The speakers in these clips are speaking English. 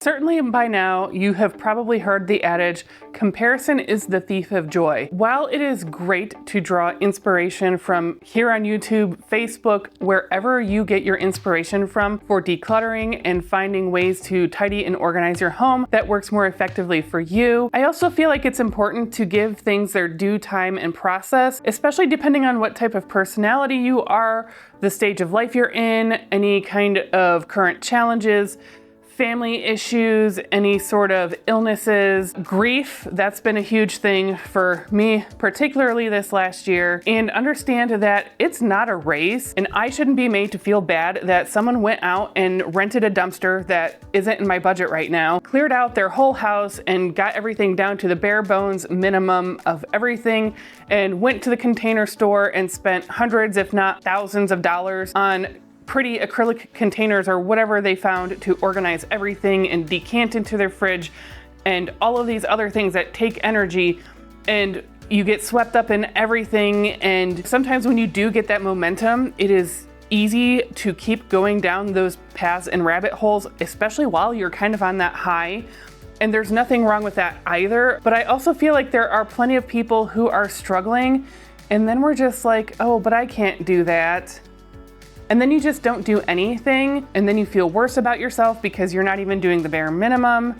Certainly by now, you have probably heard the adage, comparison is the thief of joy. While it is great to draw inspiration from here on YouTube, Facebook, wherever you get your inspiration from for decluttering and finding ways to tidy and organize your home that works more effectively for you, I also feel like it's important to give things their due time and process, especially depending on what type of personality you are, the stage of life you're in, any kind of current challenges, family issues, any sort of illnesses, grief. That's been a huge thing for me, particularly this last year. And understand that it's not a race, and I shouldn't be made to feel bad that someone went out and rented a dumpster that isn't in my budget right now, cleared out their whole house and got everything down to the bare bones minimum of everything, and went to the Container Store and spent hundreds, if not thousands of dollars on pretty acrylic containers or whatever they found to organize everything and decant into their fridge and all of these other things that take energy, and you get swept up in everything. And sometimes when you do get that momentum, it is easy to keep going down those paths and rabbit holes, especially while you're kind of on that high. And there's nothing wrong with that either. But I also feel like there are plenty of people who are struggling, and then we're just like, oh, but I can't do that. And then you just don't do anything, and then you feel worse about yourself because you're not even doing the bare minimum.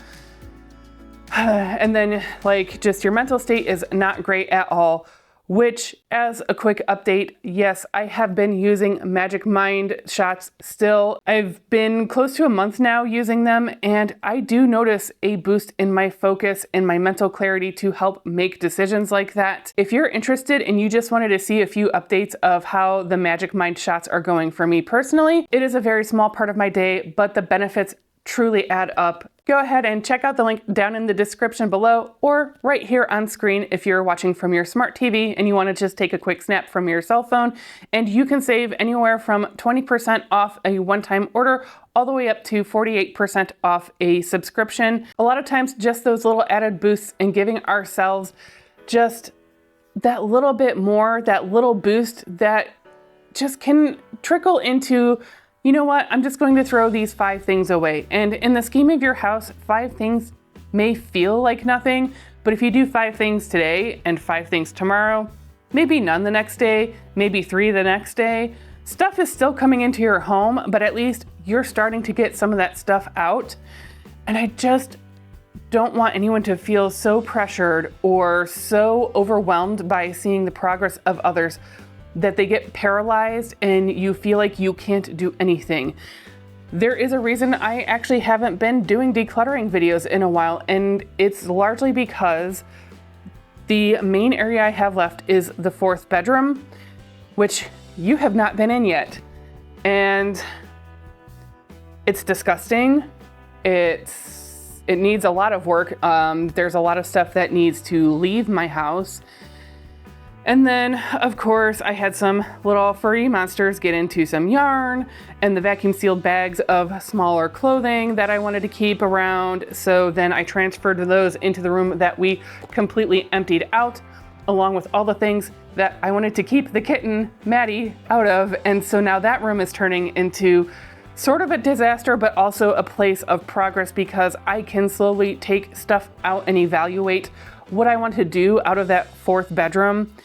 And then like just your mental state is not great at all, which, as a quick update, yes, I have been using Magic Mind shots still. I've been close to a month now using them, and I do notice a boost in my focus and my mental clarity to help make decisions like that. If you're interested and you just wanted to see a few updates of how the Magic Mind shots are going for me personally, it is a very small part of my day, but the benefits truly add up. Go ahead and check out the link down in the description below, or right here on screen if you're watching from your smart TV and you want to just take a quick snap from your cell phone. And you can save anywhere from 20% off a one-time order all the way up to 48% off a subscription. A lot of times just those little added boosts and giving ourselves just that little bit more, that little boost that just can trickle into, you know what, I'm just going to throw these 5 things away. And in the scheme of your house, 5 things may feel like nothing, but if you do 5 things today and 5 things tomorrow, maybe none the next day, maybe 3 the next day, stuff is still coming into your home, but at least you're starting to get some of that stuff out. And I just don't want anyone to feel so pressured or so overwhelmed by seeing the progress of others that they get paralyzed and you feel like you can't do anything. There is a reason I actually haven't been doing decluttering videos in a while, and it's largely because the main area I have left is the 4th bedroom, which you have not been in yet. And it's disgusting. It needs a lot of work. There's a lot of stuff that needs to leave my house. And then, of course, I had some little furry monsters get into some yarn and the vacuum sealed bags of smaller clothing that I wanted to keep around. So then I transferred those into the room that we completely emptied out, along with all the things that I wanted to keep the kitten, Maddie, out of. And so now that room is turning into sort of a disaster, but also a place of progress because I can slowly take stuff out and evaluate what I want to do out of that 4th bedroom.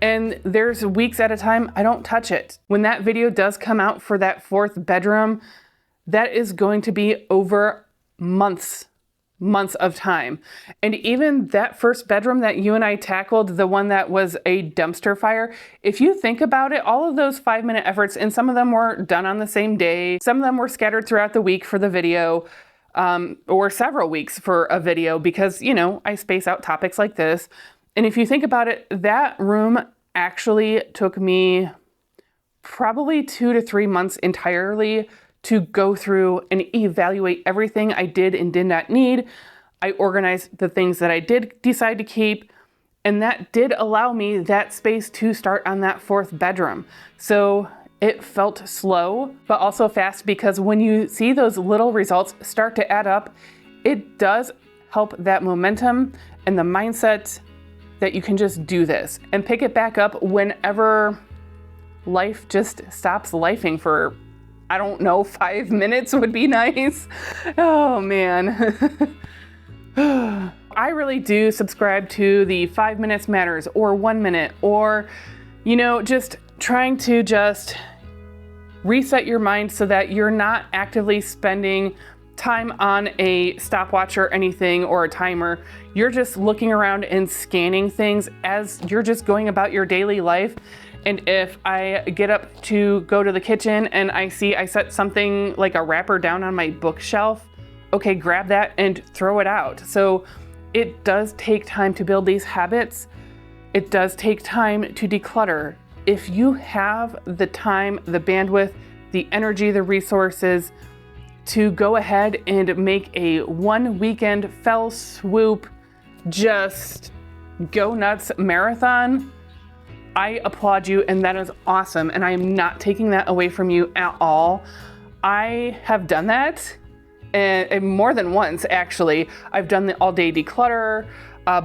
And there's weeks at a time I don't touch it. When that video does come out for that 4th bedroom, that is going to be over months of time. And even that 1st bedroom that you and I tackled, the one that was a dumpster fire, if you think about it, all of those 5-minute efforts, and some of them were done on the same day, some of them were scattered throughout the week for the video, or several weeks for a video because, you know, I space out topics like this. And if you think about it, that room actually took me probably 2 to 3 months entirely to go through and evaluate everything I did and did not need. I organized the things that I did decide to keep, and that did allow me that space to start on that 4th bedroom. So it felt slow, but also fast, because when you see those little results start to add up, it does help that momentum and the mindset that you can just do this and pick it back up whenever life just stops lifing for I don't know, 5 minutes would be nice. Oh man. I really do subscribe to the 5 minutes matters, or 1 minute, or, just trying to just reset your mind so that you're not actively spending time on a stopwatch or anything or a timer. You're just looking around and scanning things as you're just going about your daily life. And if I get up to go to the kitchen and I see I set something like a wrapper down on my bookshelf, okay, grab that and throw it out. So it does take time to build these habits. It does take time to declutter. If you have the time, the bandwidth, the energy, the resources to go ahead and make a 1 weekend fell swoop, just go nuts marathon, I applaud you, and that is awesome. And I am not taking that away from you at all. I have done that, and more than once, actually. I've done the all-day declutter.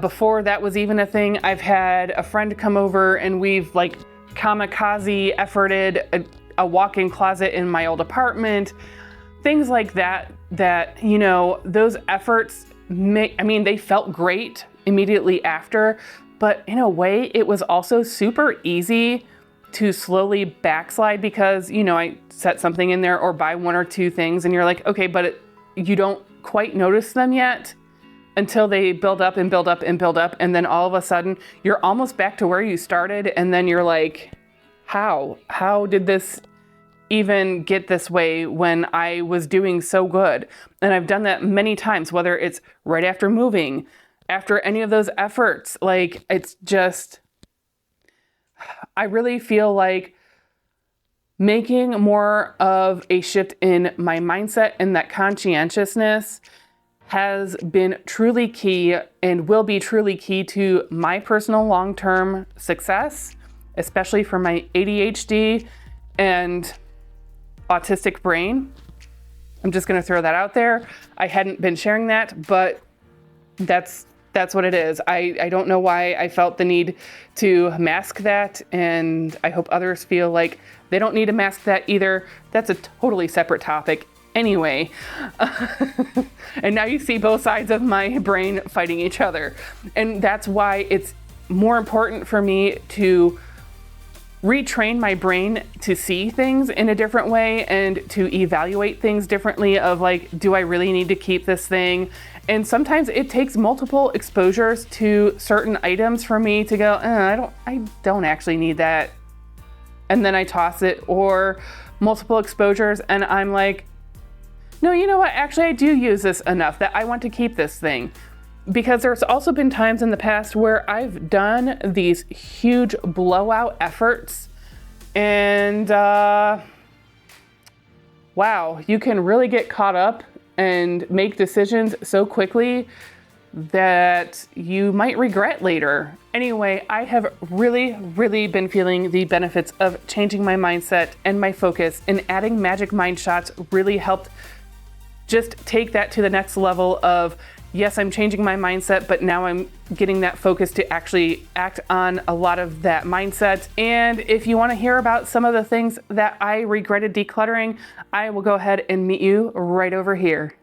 Before that was even a thing, I've had a friend come over and we've kamikaze efforted a walk-in closet in my old apartment. Things like that, those efforts, they felt great immediately after, but in a way, it was also super easy to slowly backslide because, I set something in there or buy 1 or 2 things and you're like, okay, but you don't quite notice them yet until they build up and build up and build up. And then all of a sudden you're almost back to where you started. And then you're like, how did this even get this way when I was doing so good? And I've done that many times, whether it's right after moving, after any of those efforts. It's just, I really feel like making more of a shift in my mindset and that conscientiousness has been truly key and will be truly key to my personal long-term success, especially for my ADHD and autistic brain. I'm just going to throw that out there. I hadn't been sharing that, but that's what it is. I don't know why I felt the need to mask that, and I hope others feel like they don't need to mask that either. That's a totally separate topic anyway. And now you see both sides of my brain fighting each other. And that's why it's more important for me to retrain my brain to see things in a different way and to evaluate things differently of do I really need to keep this thing? And sometimes it takes multiple exposures to certain items for me to go, I don't actually need that. And then I toss it, or multiple exposures and I'm like, no, you know what? Actually, I do use this enough that I want to keep this thing. Because there's also been times in the past where I've done these huge blowout efforts and wow, you can really get caught up and make decisions so quickly that you might regret later. Anyway, I have really, really been feeling the benefits of changing my mindset and my focus, and adding magic mind shots really helped just take that to the next level of, yes, I'm changing my mindset, but now I'm getting that focus to actually act on a lot of that mindset. And if you want to hear about some of the things that I regretted decluttering, I will go ahead and meet you right over here.